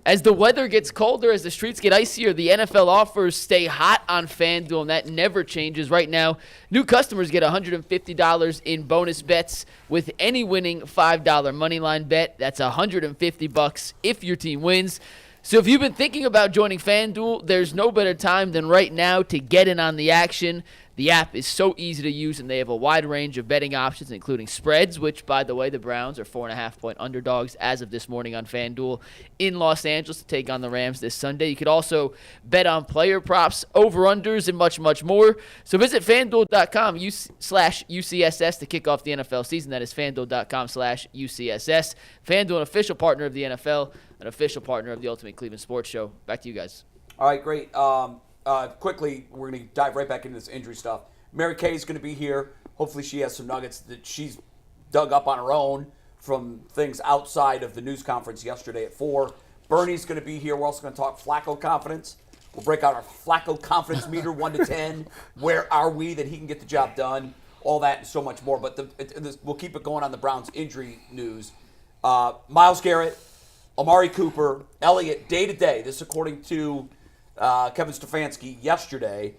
As the weather gets colder, as the streets get icier, the NFL offers stay hot on FanDuel, and that never changes. Right now, new customers get $150 in bonus bets with any winning $5 moneyline bet. That's $150 if your team wins. So if you've been thinking about joining FanDuel, there's no better time than right now to get in on the action. The app is so easy to use, and they have a wide range of betting options, including spreads, which, by the way, the Browns are 4.5-point underdogs as of this morning on FanDuel in Los Angeles to take on the Rams this Sunday. You could also bet on player props, over-unders, and much, much more. So visit FanDuel.com/UCSS to kick off the NFL season. That is FanDuel.com/UCSS. FanDuel, an official partner of the NFL, an official partner of the Ultimate Cleveland Sports Show. Back to you guys. All right, great. Quickly, we're going to dive right back into this injury stuff. Mary Kay is going to be here. Hopefully she has some nuggets that she's dug up on her own from things outside of the news conference yesterday at 4. Bernie's going to be here. We're also going to talk Flacco confidence. We'll break out our Flacco confidence meter, 1 to 10. Where are we that he can get the job done? All that and so much more. But we'll keep it going on the Browns injury news. Myles Garrett, Amari Cooper, Elliott, day-to-day. This according to Kevin Stefanski yesterday.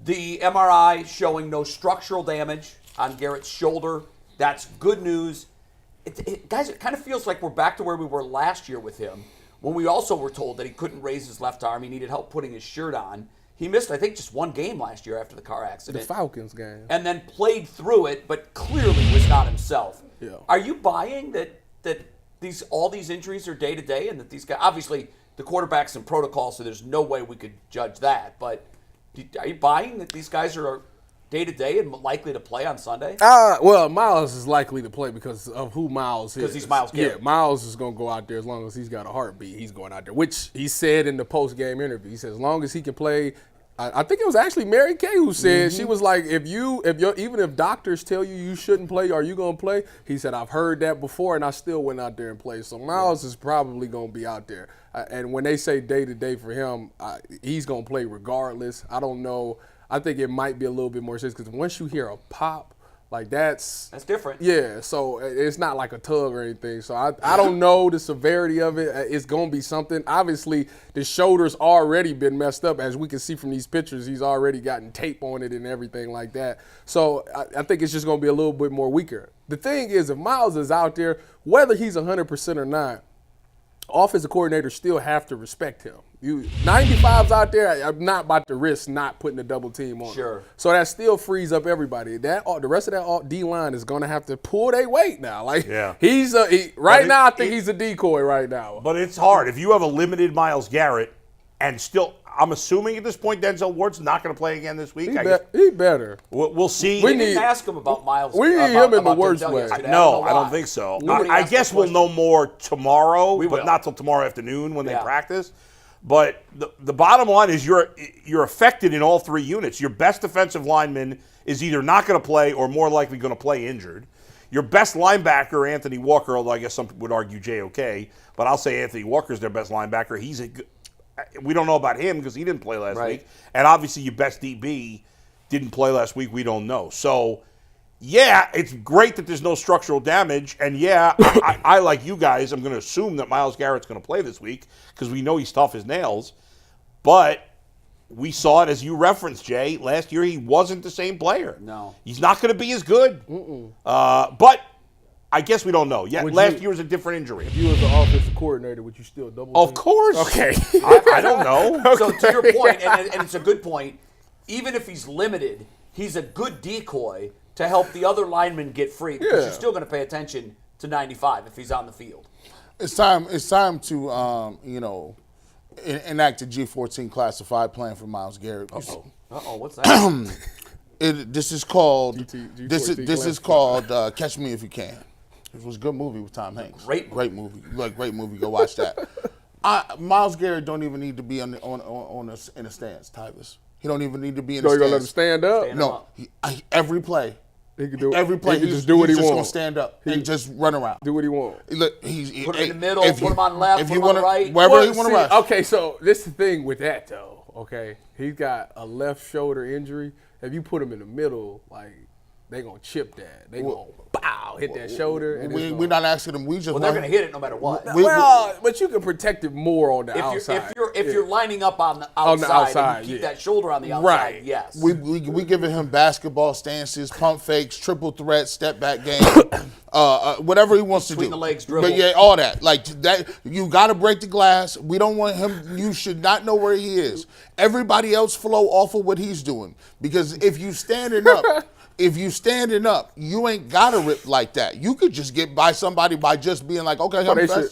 The MRI showing no structural damage on Garrett's shoulder. That's good news. Guys, it kind of feels like we're back to where we were last year with him, when we also were told that he couldn't raise his left arm. He needed help putting his shirt on. He missed, I think, just one game last year after the car accident. The Falcons game. And then played through it, but clearly was not himself. Yeah. Are you buying that all these injuries are day-to-day and that these guys, obviously, the quarterback's in protocol, so there's no way we could judge that. But are you buying that these guys are day-to-day and likely to play on Sunday? Well, Myles is likely to play because of who Myles is. Because he's Myles Garrett. Yeah, Myles is going to go out there as long as he's got a heartbeat. He's going out there, which he said in the post-game interview. He said as long as he can play. I think it was actually Mary Kay who said, she was like, even if doctors tell you shouldn't play, are you going to play? He said, I've heard that before, and I still went out there and played. So Myles is probably going to be out there. And when they say day-to-day for him, he's going to play regardless. I don't know. I think it might be a little bit more serious because once you hear a pop, like that's different. Yeah, so it's not like a tug or anything. So I don't know the severity of it. It's going to be something. Obviously, the shoulder's already been messed up. As we can see from these pictures, he's already gotten tape on it and everything like that. So I think it's just going to be a little bit more weaker. The thing is, if Myles is out there, whether he's 100% or not, offensive coordinators still have to respect him. 95's out there, I'm not about to risk not putting a double team on him. So that still frees up everybody. The rest of that D-line is going to have to pull their weight now. Like, he's now, I think he's a decoy right now. But it's hard. If you have a limited Myles Garrett and still, I'm assuming at this point Denzel Ward's not going to play again this week. He better. We'll see. We didn't ask him about Myles. We need him in the worst way. No, I don't think so. I guess we'll know more tomorrow, but not till tomorrow afternoon when they practice. But the bottom line is you're affected in all three units. Your best defensive lineman is either not going to play or more likely going to play injured. Your best linebacker, Anthony Walker, although I guess some would argue JOK, but I'll say Anthony Walker's their best linebacker. We don't know about him because he didn't play last week. And obviously your best DB didn't play last week. We don't know. So, yeah, it's great that there's no structural damage. And, yeah, I like you guys, I'm going to assume that Myles Garrett's going to play this week because we know he's tough as nails. But we saw it, as you referenced, Jay. Last year he wasn't the same player. No. He's not going to be as good. But I guess we don't know. Yeah, last year was a different injury. If you was the offensive coordinator, would you still double team? Of course. Okay. I don't know. Okay. So to your point, and it's a good point, even if he's limited, he's a good decoy to help the other linemen get free because you're still going to pay attention to 95 if he's on the field. It's time to enact a G14 classified plan for Myles Garrett. What's that? This is called Catch Me If You Can. It was a good movie with Tom Hanks. Great movie. Great movie. Go watch that. Myles Garrett don't even need to be in a stance, Tyvis. He don't even need to be in a stance. You're going to let him stand up? No. Every play. He can do it. Every play, he can just do what he wants. He's just going to stand up and just run around. Do what he wants. Look, put him in the middle, put him on left, put him on right. Wherever he want to rush. Okay, so this is the thing with that, though, okay? He's got a left shoulder injury. If you put him in the middle, like, they gonna chip that. They gonna hit that shoulder. And we're not asking them. We just they're going to hit it no matter what. But you can protect it more on the outside. If you're lining up on the outside, and you keep that shoulder on the outside, right. yes. We giving him basketball stances, pump fakes, triple threat, step back game, whatever he wants to do. Between the legs dribble. But yeah, all that. Like that, you got to break the glass. We don't want him. You should not know where he is. Everybody else flow off of what he's doing, because if you standing up. If you standing up, you ain't gotta rip like that. You could just get by somebody by just being like, okay,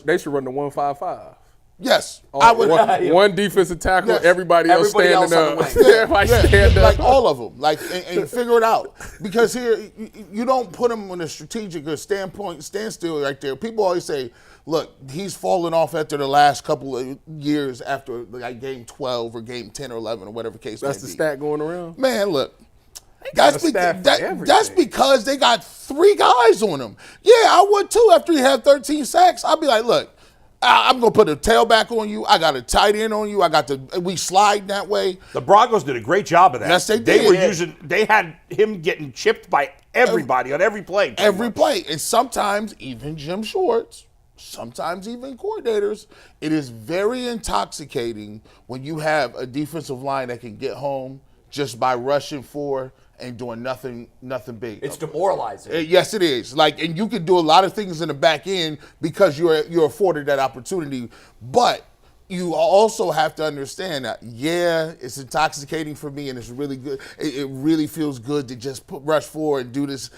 they should run the 1-5-5. Yes, I would. One defensive tackle, yes. everybody else standing up. Stand up. Like all of them, like and figure it out. Because here, you don't put him on a strategic or standstill right there. People always say, look, he's fallen off after the last couple of years after like game 12 or game 10 or 11 or whatever case may be. That's the stat going around? Man, look. That's because they got 3 guys on him. Yeah, I would too after he had 13 sacks. I'd be like, look, I'm going to put a tailback on you. I got a tight end on you. We slide that way. The Broncos did a great job of that. Yes, they did. They had him getting chipped by everybody on every play. Every play. And sometimes even Jim Schwartz, sometimes even coordinators, it is very intoxicating when you have a defensive line that can get home just by rushing for and doing nothing big. It's demoralizing. Yes, it is. And you can do a lot of things in the back end because you're afforded that opportunity. But you also have to understand that, it's intoxicating for me and it's really good. It really feels good to just rush forward and do this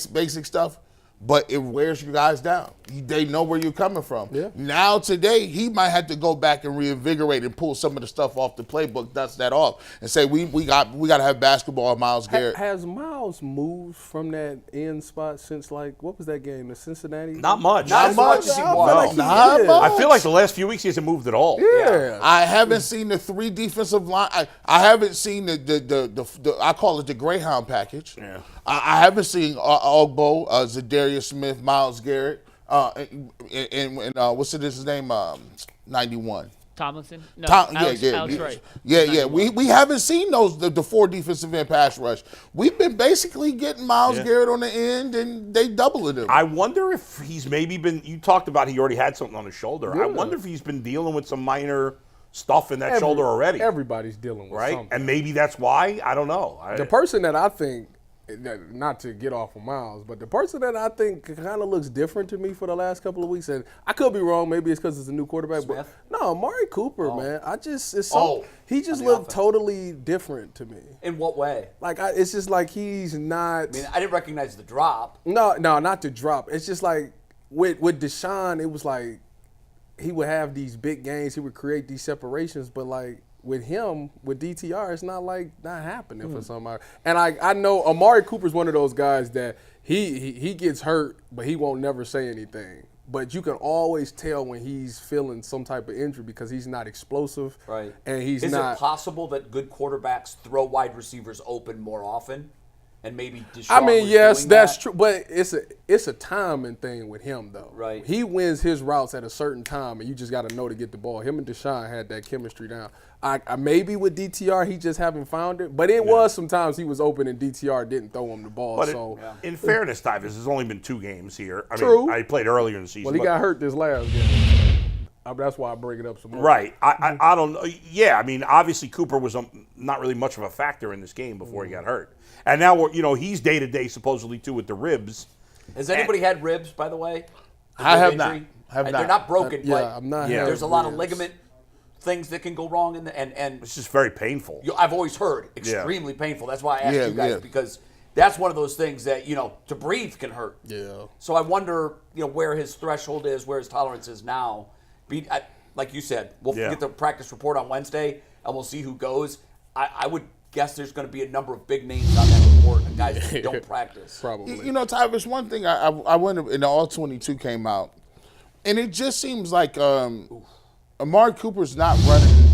basic stuff. But it wears you guys down. They know where you're coming from. Yeah. Now today, he might have to go back and reinvigorate and pull some of the stuff off the playbook, dust that off, and say we got to have basketball on Myles Garrett. Has Myles moved from that end spot since what was that game? The Cincinnati? Not much. Not as much as he was. I feel like the last few weeks he hasn't moved at all. Yeah. I haven't seen the 3 defensive line. I haven't seen the I call it the Greyhound package. Yeah. I haven't seen Ogbo, Zadarius Smith, Myles Garrett, and what's his name? 91. Tomlinson? No, Alex Wright. Yeah. We haven't seen the 4 defensive end pass rush. We've been basically getting Myles Garrett on the end, and they doubling him. I wonder if he's maybe been. You talked about he already had something on his shoulder. Yeah. I wonder if he's been dealing with some minor stuff in that shoulder already. Everybody's dealing with something. And maybe that's why. I don't know. The person that I think, not to get off of Myles, but the person that I think kind of looks different to me for the last couple of weeks, and I could be wrong, maybe it's because it's a new quarterback. Smith? But no, Amari Cooper, man. He just looked totally different to me. In what way? It's just like he's not. I mean, I didn't recognize the drop. No, not the drop. It's just like with Deshaun, it was like he would have these big games, he would create these separations, but with him, with DTR, it's not happening for somebody. And I know Amari Cooper's one of those guys that he gets hurt, but he won't never say anything. But you can always tell when he's feeling some type of injury because he's not explosive. Right. And Is it possible that good quarterbacks throw wide receivers open more often? And maybe Deshaun yes, that's true. But it's a timing thing with him, though. Right. He wins his routes at a certain time, and you just got to know to get the ball. Him and Deshaun had that chemistry down. I maybe with DTR, he just haven't found it. But it was sometimes he was open and DTR didn't throw him the ball. But in fairness, Tyvus, there's only been 2 games here. True. I played earlier in the season. Well, he got hurt this last game. That's why I bring it up some more. Right. I don't know. Yeah, I mean, obviously Cooper was not really much of a factor in this game before he got hurt. And now, he's day-to-day supposedly, too, with the ribs. Has anybody had ribs, by the way? I have not. They're not broken, but I'm not there's a lot of ligament things that can go wrong. And it's just very painful. I've always heard extremely painful. That's why I asked you guys, because that's one of those things that, to breathe can hurt. Yeah. So I wonder, where his threshold is, where his tolerance is now. Like you said, we'll get the practice report on Wednesday, and we'll see who goes. I would guess there's going to be a number of big names on that report and guys that don't practice. Probably. Tyvus, one thing I went in the All-22 came out, and it just seems like Amari Cooper's not running.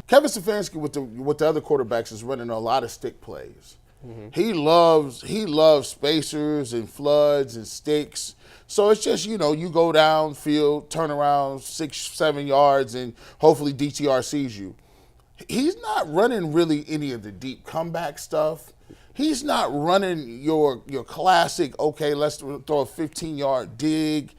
Kevin Stefanski with the other quarterbacks is running a lot of stick plays. Mm-hmm. He loves spacers and floods and sticks. So it's just, you go downfield, turn around 6-7 yards, and hopefully DTR sees you. He's not running really any of the deep comeback stuff. He's not running your classic, okay, let's throw a 15-yard dig.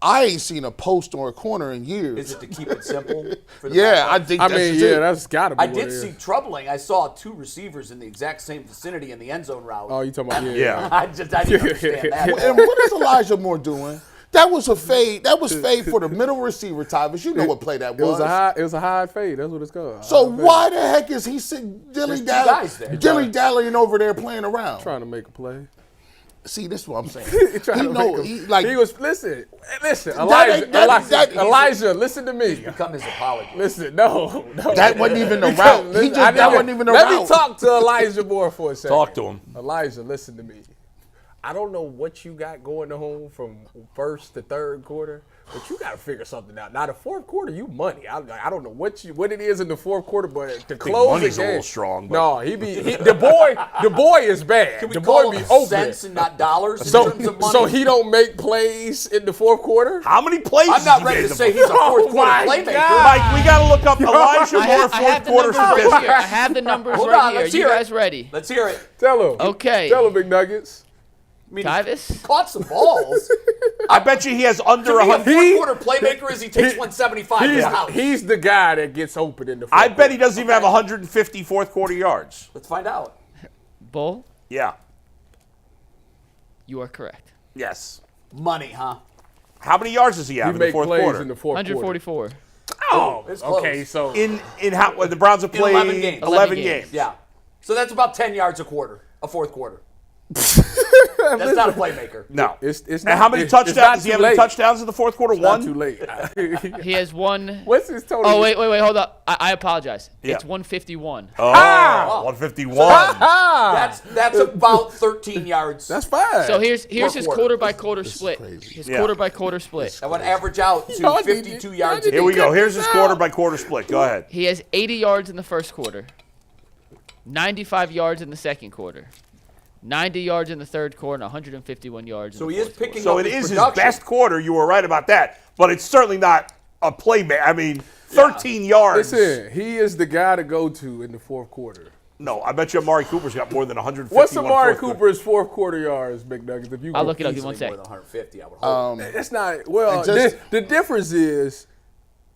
I ain't seen a post or a corner in years. Is it to keep it simple? For the Yeah, backup? I think that's got to be I what did it is. see troubling. I saw 2 receivers in the exact same vicinity in the end zone route. Oh, you talking about Yeah. I didn't understand that. And what is Elijah Moore doing? That was a fade. That was fade for the middle receiver, Tyvus. You know what play that was. It was a high fade. That's what it's called. So why the heck is he sitting guys there. dilly-dallying over there playing around? Trying to make a play. See, this is what I'm saying. Listen, Elijah, listen to me. Become his apology. Listen, no. That wasn't even the route. That wasn't even the route. Let me talk to Elijah Moore for a second. Talk to him. Elijah, listen to me. I don't know what you got going on from first to third quarter, but you got to figure something out. Now, the fourth quarter, you money. I don't know what it is in the fourth quarter, but to close money's the game, a little strong. But. No, the boy is bad. Can we the call boy be it open. cents and not dollars in terms of money? So he don't make plays in the fourth quarter? How many plays? I'm not ready to say he's a fourth quarter my playmaker. God. Mike, we got to look up Elijah Moore fourth quarter statistics. I have the numbers Hold right on, here. let's You hear guys it. ready? Let's hear it. Tell him. Okay. Tell him, Big Nuggets. I mean, Tyvus? he caught some balls. I bet you he has under To be a 100. fourth quarter playmaker is he takes 175 to the house. He's the guy that gets open in the fourth I bet he doesn't even have 150 fourth quarter yards. Let's find out. Bull, Yeah. you are correct. Yes. Money, huh? How many yards does he have He in the make fourth plays quarter? in the fourth quarter. 144. Oh, It's close. okay. So in how when the Browns have In played 11 games. 11 games. Yeah. So that's about 10 yards a quarter, a fourth quarter. That's not a playmaker. No. It's And not, how many it's not touchdowns? Does he too have any late. touchdowns in the fourth quarter? Not One? too late. He has one. What's his total? Oh, wait, hold up. I apologize. Yeah. It's 151. Oh, Ah! 151. That's about 13 yards. That's fine. So here's his quarter. quarter by quarter split. crazy. His Yeah. quarter by quarter split. That would average out to Y'all 52 need- yards. y'all Here we need- go. Here's his quarter by quarter split. Go ahead. He has 80 yards in the first quarter, 95 yards in the second quarter, 90 yards in the third quarter, and 151 yards. So in the he is fourth quarter. picking So up it his is his production. best quarter. You were right about that. But it's certainly not a playmaker. I mean, 13 yards. Listen, he is the guy to go to in the fourth quarter. No, I bet you Amari Cooper's got more than 150. What's Amari Cooper's fourth quarter yards, Big Nuggets? If you I'll go look it up. Give Easily me 1 more sec. than 150, I would hope. It's not. Well, And just- the difference is.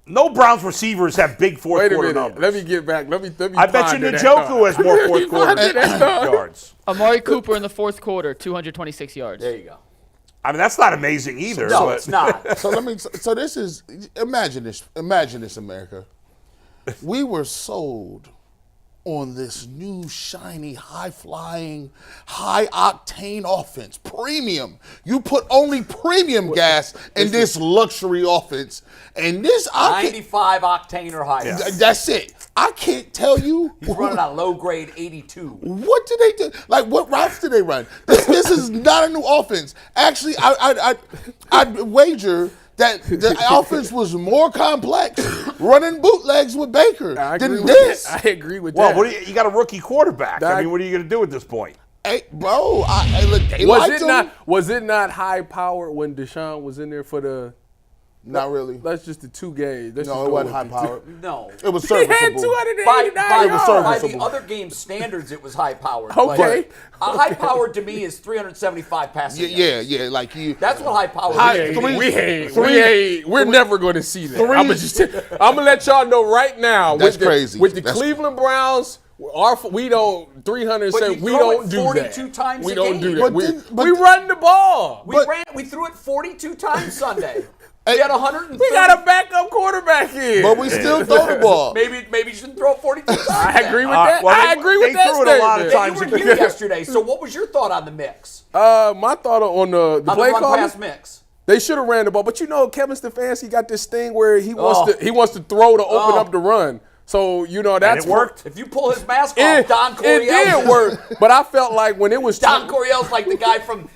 No Browns receivers have big fourth Wait a quarter minute. numbers. Let me get back. Let me. I bet you ponder that Njoku thought. has more fourth quarter yards. Amari Cooper in the fourth quarter, 226 yards. There you go. I mean, that's not amazing either. No, but- it's not. So this is, imagine this, America. We were sold on this new, shiny, high-flying, high-octane offense. Premium. You put only premium gas in this luxury offense. And this, 95 octane or higher. that's it. I can't tell you. He's running on low grade 82. What did they do? Like, what routes did they run? This is not a new offense. Actually, I'd wager that the offense was more complex running bootlegs with Baker I than agree with this. that. I agree with Well, that. you got a rookie quarterback. I That- mean, what are you going to do at this point? Hey, bro, look, they Was liked it him. not? Was it not high powered when Deshaun was in there for the? Not really. That's just the 2 games. Let's No, just it go wasn't with high the powered. No. It was He had serviceable. 289 By yards. the other game's standards, it was high powered. Okay. High powered to me is 375 passing yards. Yeah, like you. That's what high powered is. We're never going to see that. I'm gonna let y'all know right now. That's with the, crazy. With the That's- Cleveland Browns, we don't 300. But you We throw don't it do 42 that. times we a don't game. do that. But We, then- but- we run the ball. We threw it 42 times Sunday. We had 130. We got a backup quarterback here. But we still throw the ball. Maybe you shouldn't throw it 42 times. I agree with Uh, that. well, I they- agree with they that threw it a lot of statement. You times. were here yesterday, so what was your thought on the mix? My thought on the On the play run call. pass mix. They should have ran the ball, but you know Kevin Stefanski got this thing where he wants to throw to open up the run. So you know that's it worked. If you pull his mask off, Don Coryell. It did work, but I felt like when it was Don Coryell's like the guy from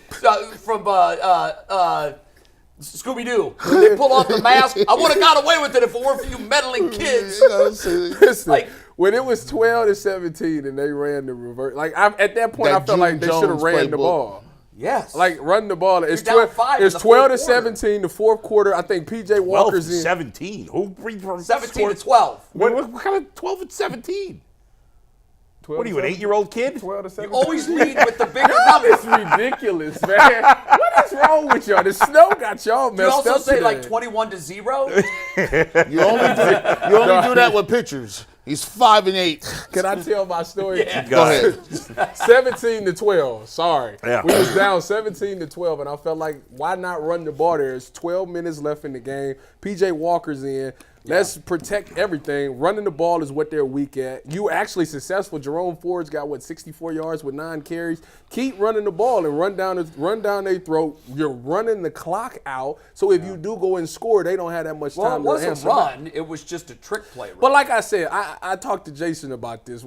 Scooby Doo. They pull off the mask. I would have got away with it if it weren't for you meddling kids. Listen, Like- when it was 12-17 and they ran the reverse, like at that point, That I felt like June they should have Jones ran the playbook. ball. Yes. Like run the ball. It's You're down 12. five in It's the fourth 12-17. The fourth quarter. I think PJ 12 Walker's to in. 17. Who brings from 17 to 12. What kind of 12 and 17? What are you, an 8-year-old kid? 12 to 17. You always lead with the bigger numbers. It's ridiculous, man. What is wrong with y'all? The snow got y'all messed up. You also say today. like 21-0. You only do that with pitchers. He's 5 and 8. Can I tell my story? Yeah. Go ahead. 17-12. Sorry. Yeah. We was down 17-12, and I felt like, why not run the ball? There's 12 minutes left in the game. PJ Walker's in. Let's protect everything. Running the ball is what they're weak at. You actually successful. Jerome Ford's got, 64 yards with 9 carries. Keep running the ball and run down their throat. You're running the clock out. So if you do go and score, they don't have that much time Well, it to wasn't answer a back. run. It was just a trick play. Run. But like I said, I talked to Jason about this.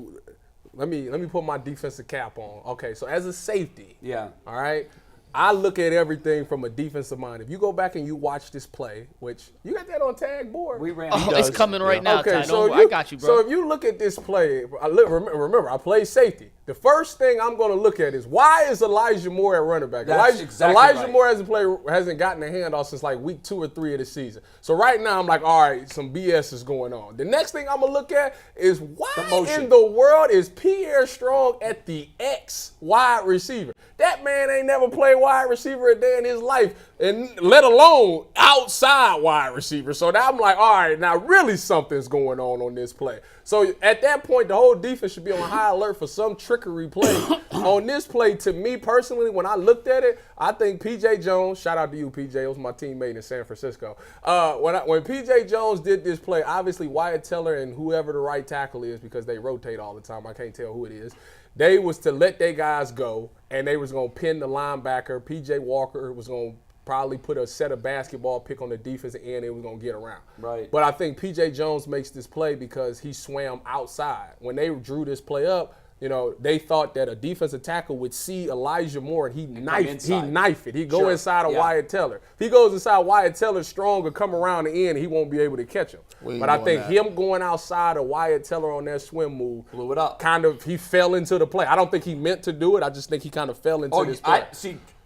Let me put my defensive cap on. Okay, so as a safety, all right, I look at everything from a defensive mind. If you go back and you watch this play, which you got that on tag board. We ran. Oh, it's coming right now, Okay, Ty. so I got you, bro. So if you look at this play, remember I played safety. The first thing I'm going to look at is, why is Elijah Moore at running back? That's exactly Elijah right. Moore hasn't gotten a handoff since like week 2 or 3 of the season. So right now I'm like, all right, some BS is going on. The next thing I'm going to look at is, why in the world is Pierre Strong at the X wide receiver? That man ain't never played wide receiver a day in his life, and let alone outside wide receiver. So now I'm like, all right, now really something's going on this play. So at that point, the whole defense should be on high alert for some trickery play. On this play, to me personally, when I looked at it, I think P.J. Jones, shout out to you, P.J., it was my teammate in San Francisco. When P.J. Jones did this play, obviously Wyatt Teller and whoever the right tackle is, because they rotate all the time, I can't tell who it is, they was to let their guys go, and they was going to pin the linebacker. P.J. Walker was going to probably put a set of basketball pick on the defensive end, and was going to get around. Right. But I think P.J. Jones makes this play because he swam outside. When they drew this play up, they thought that a defensive tackle would see Elijah Moore and he knife it. He go inside of Wyatt Teller. If he goes inside Wyatt Teller strong and come around the end, he won't be able to catch him. But I think him going outside of Wyatt Teller on that swim move blew it up. He fell into the play. I don't think he meant to do it. I just think he kind of fell into this play.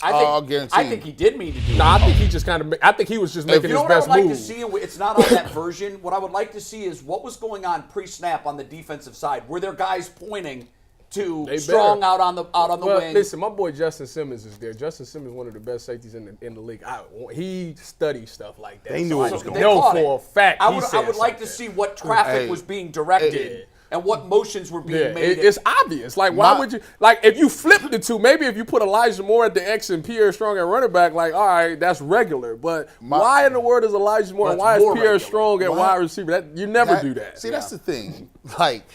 I think he did mean to do it. No, I think he just I think he was just making his best move. You know what I would like to see? It's not on that version. What I would like to see is what was going on pre-snap on the defensive side. Were there guys pointing to Strong out on the wing? Listen, my boy Justin Simmons is there. Justin Simmons is one of the best safeties in the league. He studies stuff like that. They knew it was going on. No, for a fact. I would like to see what traffic was being directed. And what motions were being made. It's obvious. Like, why would you? Like, if you flip the two, maybe if you put Elijah Moore at the X and Pierre Strong at running back, like, all right, that's regular. But why in the world is Elijah Moore and why is Pierre Strong at wide receiver? You never do that. See, that's the thing. Like,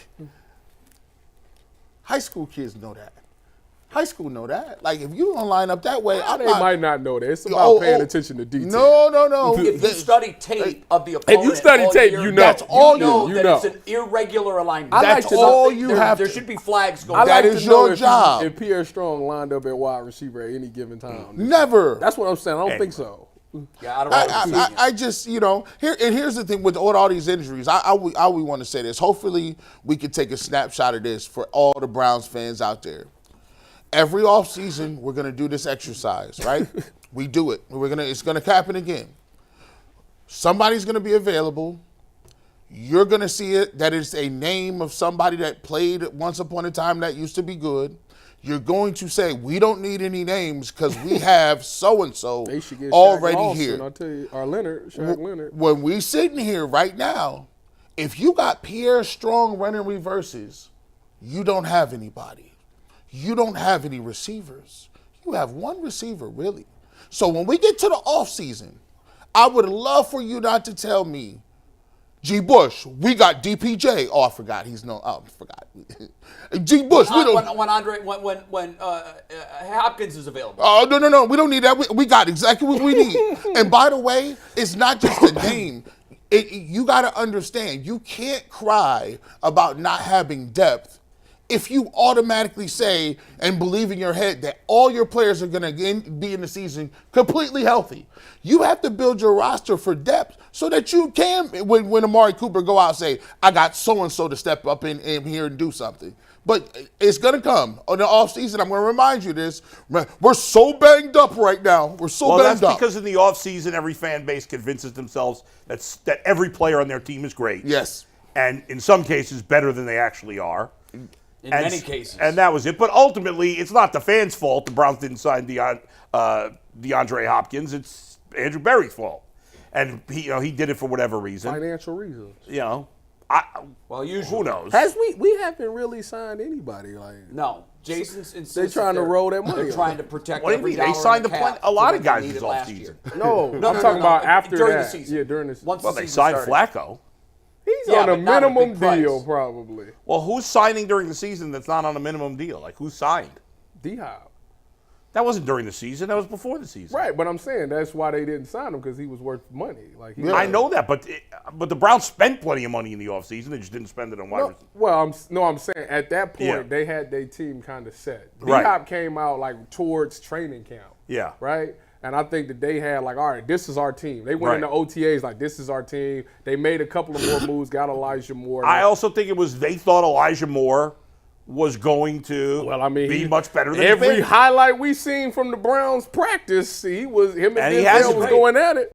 high school kids know that. High school know that. Like, if you don't line up that way, they might not know that. It's about paying attention to detail. No. If you study tape of the opponent, if you study tape, you know. That's all you know. You know. It's an irregular alignment. That's all you have. There should be flags going. That is your job. If Pierre Strong lined up at wide receiver at any given time, never. That's what I'm saying. I don't think so. Yeah, I don't I just, here's the thing with all these injuries. I would want to say this. Hopefully, we could take a snapshot of this for all the Browns fans out there. Every offseason, we're going to do this exercise, right? We do it. It's going to happen again. Somebody's going to be available. You're going to see it, that it's a name of somebody that played once upon a time that used to be good. You're going to say, we don't need any names because we have so-and-so already here. I'll tell you, Shaq Leonard. When we sitting here right now, if you got Pierre Strong running reverses, you don't have anybody. You don't have any receivers. You have one receiver, really. So when we get to the offseason, I would love for you not to tell me, G. Bush, we got DPJ. Oh, I forgot. I forgot. G. Bush, we don't. When Hopkins is available. Oh, no. We don't need that. We got exactly what we need. And by the way, it's not just the name. You got to understand, you can't cry about not having depth if you automatically say and believe in your head that all your players are going to be in the season completely healthy. You have to build your roster for depth so that you can, when Amari Cooper go out and say, I got so-and-so to step up in here and do something. But it's going to come. On the offseason, I'm going to remind you this. We're so banged up right now. We're so banged up. That's because in the offseason, every fan base convinces themselves that every player on their team is great. Yes. And in some cases, better than they actually are. In many cases. And that was it. But ultimately, it's not the fans' fault the Browns didn't sign DeAndre Hopkins. It's Andrew Berry's fault. And he did it for whatever reason. Financial reasons. Usually. Who knows? We haven't really signed anybody like. No. Jason's insists They're trying to roll that money. They're up. trying to protect What do you every mean? They dollar signed in the cap a lot for of when guys they this needed last offseason. year. No, I'm talking about after during that. the season. Yeah, during the season. Once Well, the they season signed started. Flacco. He's Yeah, on a but not a big minimum price. deal, probably. Well, who's signing during the season that's not on a minimum deal? Like, who signed? D-Hop. That wasn't during the season. That was before the season. Right, but I'm saying that's why they didn't sign him, because he was worth money. Like I know that, but the Browns spent plenty of money in the offseason. They just didn't spend it on wide No, receivers. well, I'm saying at that point Yeah. they had their team kind of set. Right. D-Hop came out like towards training camp. Yeah. Right? And I think that they had like, all right, this is our team. They went Right. into OTAs like, this is our team. They made a couple of more moves, got Elijah Moore. I also think they thought Elijah Moore was going to be much better than every he's been. highlight we seen from the Browns practice. Him and And he Denzel hasn't was been. going at it.